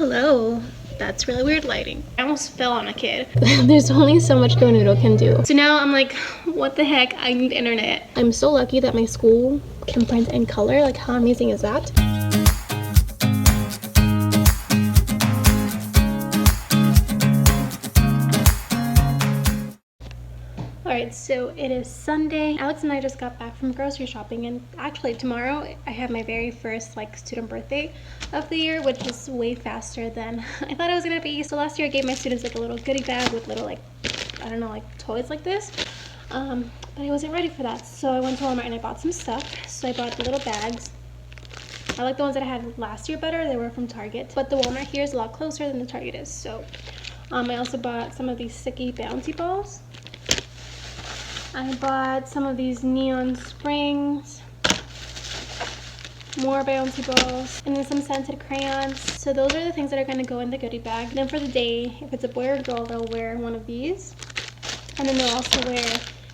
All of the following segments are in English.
Hello. That's really weird lighting. I almost fell on a kid. There's only so much GoNoodle can do. So now I'm like, what the heck? I need internet. I'm so lucky that my school can print in color. Like, how amazing is that? Alright, so it is Sunday. Alex and I just got back from grocery shopping, and actually tomorrow I have my very first student birthday of the year, which is way faster than I thought it was gonna be. So last year I gave my students a little goodie bag with little I don't know, toys like this. But I wasn't ready for that. So I went to Walmart and I bought some stuff. So I bought the little bags. I like the ones that I had last year better. They were from Target. But the Walmart here is a lot closer than the Target is. So I also bought some of these sticky bouncy balls. I bought some of these neon springs, more bouncy balls, and then some scented crayons. So those are the things that are going to go in the goodie bag. Then for the day, if it's a boy or a girl, they'll wear one of these. And then they'll also wear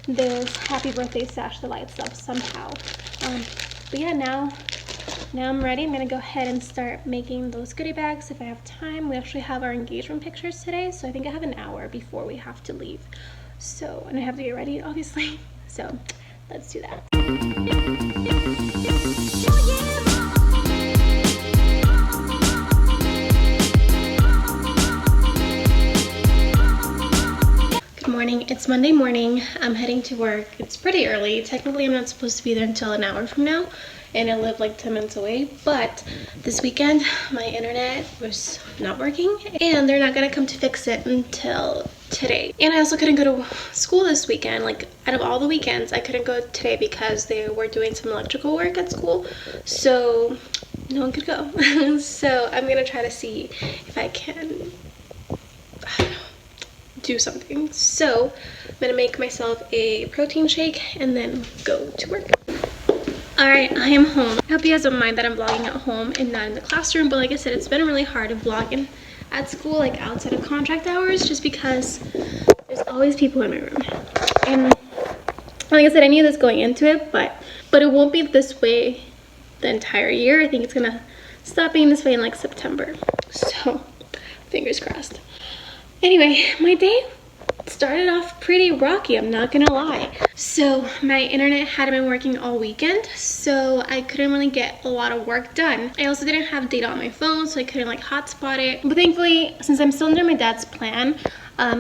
this happy birthday sash that lights up somehow. But yeah, now I'm ready. I'm going to go ahead and start making those goodie bags if I have time. We actually have our engagement pictures today, so I think I have an hour before we have to leave. So, and I have to get ready, obviously. So, let's do that. Good morning. It's Monday morning. I'm heading to work. It's pretty early. Technically, I'm not supposed to be there until an hour from now, and I live like 10 minutes away. But this weekend, my internet was not working, and they're not gonna come to fix it until today. And I also couldn't go to school this weekend. Like, out of all the weekends, I couldn't go today because they were doing some electrical work at school, so no one could go. So I'm gonna try to see if I can, I don't know, do something. So I'm gonna make myself a protein shake and then go to work. Alright, I am home. I hope you guys don't mind that I'm vlogging at home and not in the classroom, but like I said, it's been really hard to vlog at school, like outside of contract hours, just because there's always people in my room. And like I said, I knew this going into it, but it won't be this way the entire year. I think it's gonna stop being this way in like September. So fingers crossed. Anyway, my day started off pretty rocky, I'm not gonna lie. So my internet hadn't been working all weekend, so I couldn't really get a lot of work done. I also didn't have data on my phone, so I couldn't hotspot it. But thankfully, since I'm still under my dad's plan,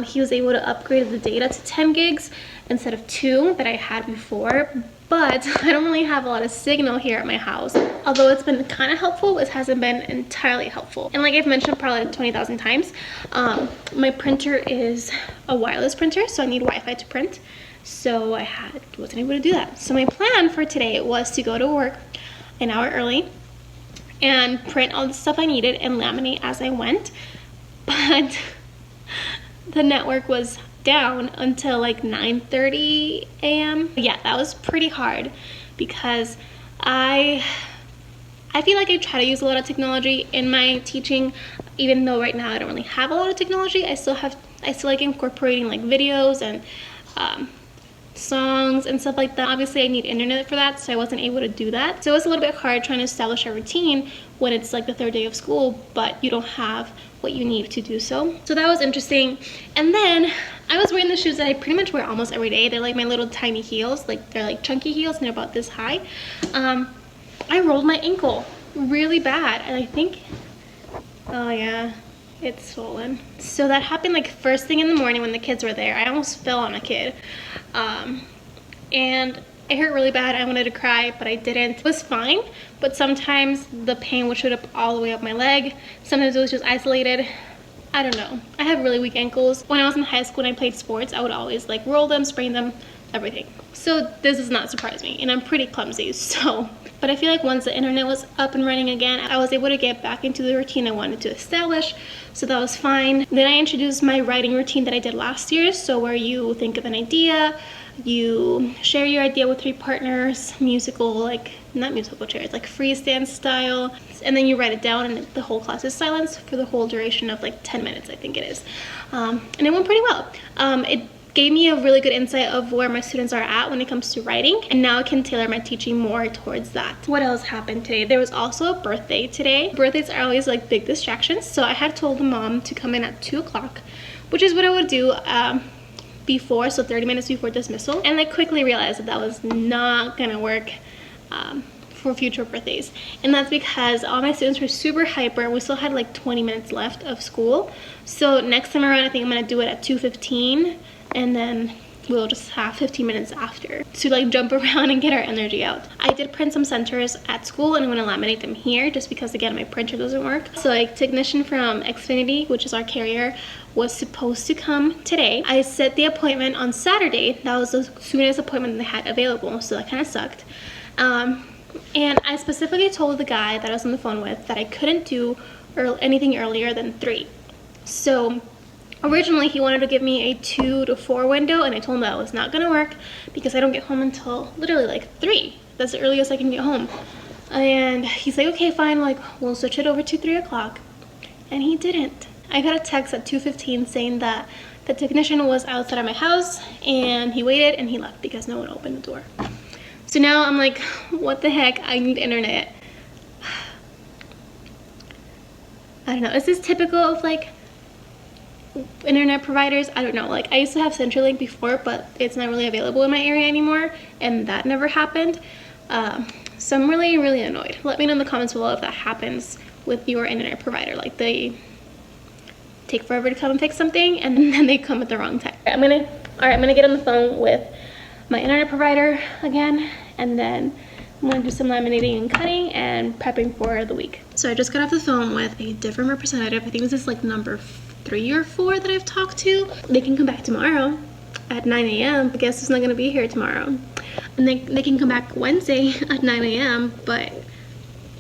he was able to upgrade the data to 10 gigs instead of 2 that I had before. But I don't really have a lot of signal here at my house. Although it's been kind of helpful, it hasn't been entirely helpful. And like I've mentioned probably 20,000 times, my printer is a wireless printer, so I need Wi-Fi to print. So I wasn't able to do that. So my plan for today was to go to work an hour early and print all the stuff I needed and laminate as I went. But the network was down until like 9:30 a.m. Yeah, that was pretty hard because I feel like I try to use a lot of technology in my teaching, even though right now I don't really have a lot of technology. I still like incorporating like videos and songs and stuff like that. Obviously I need internet for that, so I wasn't able to do that. So it was a little bit hard trying to establish a routine when it's like the third day of school, but you don't have what you need to do so. So that was interesting. And then I was wearing the shoes that I pretty much wear almost every day. They're like my little tiny heels, like they're like chunky heels and they're about this high. I rolled my ankle really bad, and I think, oh yeah, it's swollen. So that happened like first thing in the morning when the kids were there. I almost fell on a kid. And it hurt really bad. I wanted to cry, but I didn't. It was fine, but sometimes the pain would shoot up all the way up my leg. Sometimes it was just isolated. I don't know. I have really weak ankles. When I was in high school and I played sports, I would always like roll them, sprain them, everything. So this does not surprise me, and I'm pretty clumsy, so. But I feel like once the internet was up and running again, I was able to get back into the routine I wanted to establish, so that was fine. Then I introduced my writing routine that I did last year, so where you think of an idea, you share your idea with 3 partners, musical, like not musical chairs, like freestyle style, and then you write it down and the whole class is silence for the whole duration of like 10 minutes, I think it is. And it went pretty well. It gave me a really good insight of where my students are at when it comes to writing, and now I can tailor my teaching more towards that. What else happened today? There was also a birthday today. Birthdays are always like big distractions, so I had told the mom to come in at 2 o'clock, which is what I would do before, so 30 minutes before dismissal, and I quickly realized that that was not gonna work for future birthdays. And that's because all my students were super hyper. We still had like 20 minutes left of school, so next time around I think I'm gonna do it at 2:15, and then we'll just have 15 minutes after to like jump around and get our energy out. I did print some centers at school and I'm gonna laminate them here just because again my printer doesn't work. So like technician from Xfinity, which is our carrier, was supposed to come today. I set the appointment on Saturday. That was the soonest appointment they had available, so that kind of sucked. And I specifically told the guy that I was on the phone with that I couldn't do anything earlier than 3. So originally he wanted to give me a 2 to 4 window, and I told him that was not gonna work because I don't get home until literally like 3. That's the earliest I can get home. And he's like, okay, fine, like we'll switch it over to 3 o'clock. And he didn't. I got a text at 2:15 saying that the technician was outside of my house and he waited and he left because no one opened the door. So now I'm like, what the heck? I need internet. I don't know. Is this typical of like internet providers? I don't know. Like I used to have CenturyLink before, but it's not really available in my area anymore, and that never happened. So I'm really annoyed. Let me know in the comments below if that happens with your internet provider. Like they take forever to come and fix something and then they come at the wrong time. I'm gonna get on the phone with my internet provider again, and then I'm gonna do some laminating and cutting and prepping for the week. So I just got off the phone with a different representative. I think this is like number 3 or 4 that I've talked to. They can come back tomorrow at 9 a.m. I guess it's not gonna be here tomorrow. And they can come back Wednesday at 9 a.m. but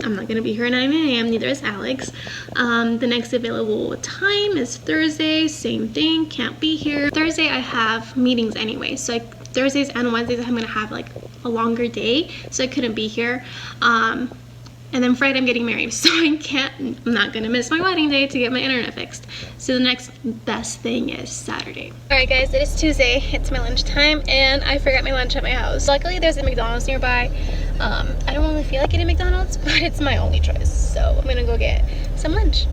I'm not gonna be here at 9 a.m. neither is Alex. The next available time is Thursday, same thing, can't be here. Thursday I have meetings anyway, so like Thursdays and Wednesdays I'm gonna have like a longer day, so I couldn't be here. And then Friday I'm getting married, so I'm not gonna miss my wedding day to get my internet fixed. So the next best thing is Saturday. Alright guys, it is Tuesday, it's my lunch time, and I forgot my lunch at my house. Luckily there's a McDonald's nearby. I don't really feel like eating McDonald's, but it's my only choice, so I'm gonna go get some lunch.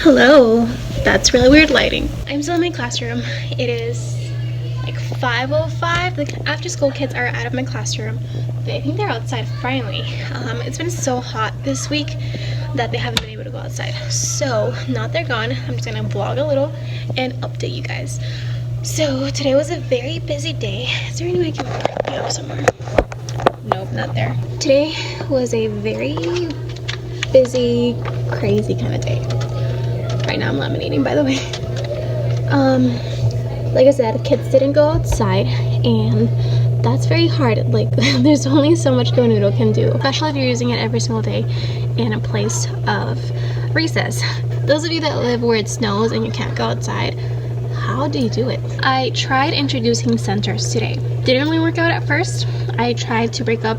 Hello, that's really weird lighting. I'm still in my classroom. It is like 5:05. The after school kids are out of my classroom. I think they're outside finally. It's been so hot this week that they haven't been able to go outside. So now that they're gone, I'm just gonna vlog a little and update you guys. So today was a very busy day. Is there any way I can be up somewhere? Nope, not there. Today was a very busy, crazy kind of day. Right now I'm laminating, by the way. Like I said, kids didn't go outside, and that's very hard. Like there's only so much GoNoodle can do, especially if you're using it every single day in a place of recess. Those of you that live where it snows and you can't go outside, how do you do it? I tried introducing centers today. Didn't really work out at first. I tried to break up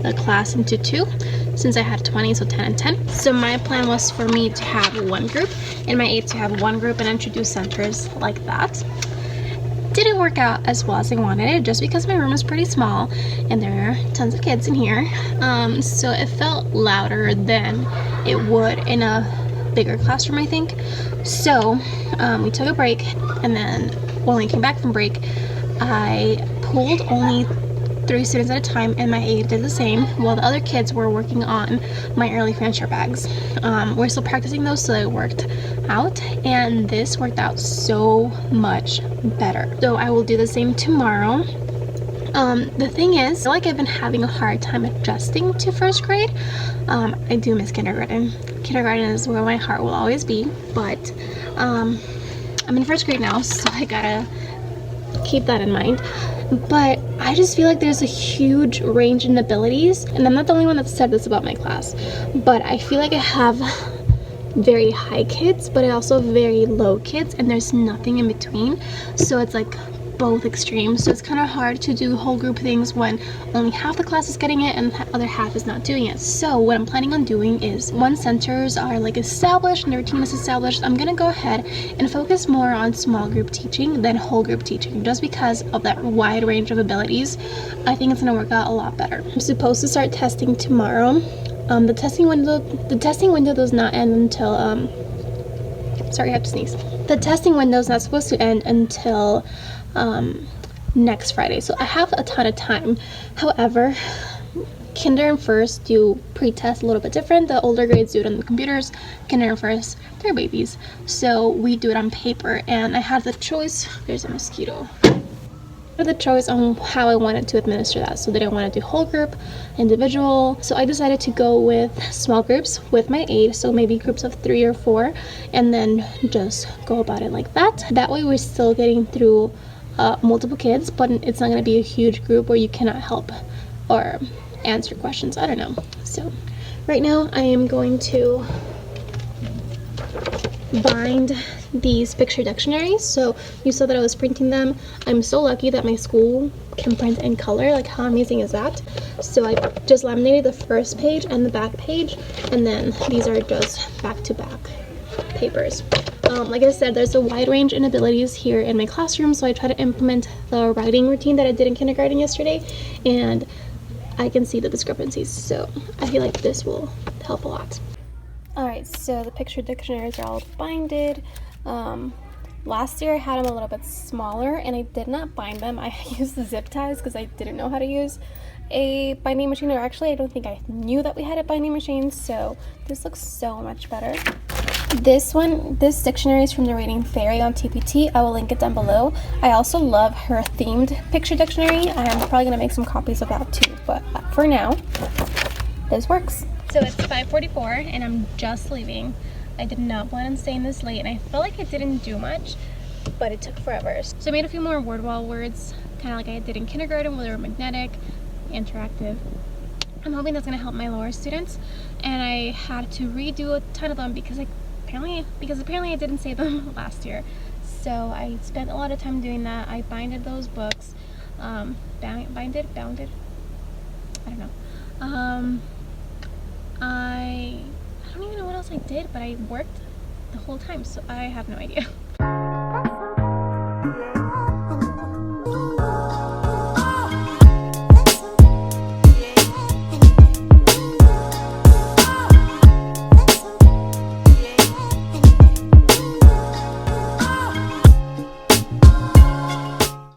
the class into 2 since I had 20, so 10 and 10. So my plan was for me to have one group and my aides to have one group and introduce centers like that. Didn't work out as well as I wanted it, just because my room is pretty small and there are tons of kids in here. So it felt louder than it would in a bigger classroom, I think. So we took a break, and then when we came back from break, I pulled only 3 students at a time, and my aide did the same while the other kids were working on my early finisher bags. We're still practicing those, so it worked out, and this worked out so much better. So I will do the same tomorrow. The thing is, I feel like I've been having a hard time adjusting to first grade. I do miss kindergarten. Kindergarten is where my heart will always be, but I'm in first grade now, so I gotta keep that in mind. But I just feel like there's a huge range in abilities, and I'm not the only one that said this about my class, but I feel like I have very high kids, but also very low kids, and there's nothing in between. So it's like both extremes. So it's kind of hard to do whole group things when only half the class is getting it and the other half is not doing it. So what I'm planning on doing is, once centers are like established and the routine is established, I'm gonna go ahead and focus more on small group teaching than whole group teaching, just because of that wide range of abilities. I think it's gonna work out a lot better. I'm supposed to start testing tomorrow. The testing window does not end until sorry, I have to sneeze. The testing window is not supposed to end until next Friday, so I have a ton of time. However, kinder and first do pre-test a little bit different. The older grades do it on the computers. Kinder and first, they're babies, so we do it on paper. And I had the choice. There's a mosquito. The choice on how I wanted to administer that. So did I want to do whole group, individual? So I decided to go with small groups with my aide, so maybe groups of 3 or 4, and then just go about it like that. That way we're still getting through multiple kids, but it's not going to be a huge group where you cannot help or answer questions. I don't know. So right now I am going to bind these picture dictionaries. So you saw that I was printing them. I'm so lucky that my school can print in color. Like, how amazing is that? So I just laminated the first page and the back page, and then these are just back-to-back papers. Like I said, there's a wide range in abilities here in my classroom, so I try to implement the writing routine that I did in kindergarten yesterday, and I can see the discrepancies, so I feel like this will help a lot. Alright, so the picture dictionaries are all binded. Last year I had them a little bit smaller and I did not bind them. I used the zip ties because I didn't know how to use a binding machine, or actually I don't think I knew that we had a binding machine, so this looks so much better. This dictionary is from the Reading Fairy on TPT. I will link it down below. I also love her themed picture dictionary. I am probably going to make some copies of that too, but for now, this works. So it's 5:44 and I'm just leaving. I did not plan on staying this late, and I felt like it didn't do much, but it took forever. So I made a few more word wall words, kind of like I did in kindergarten, where they were magnetic, interactive. I'm hoping that's going to help my lower students, and I had to redo a ton of them because apparently I didn't say them last year. So I spent a lot of time doing that. I binded those books, bounded, I don't know. I don't even know what else I did, but I worked the whole time, so I have no idea.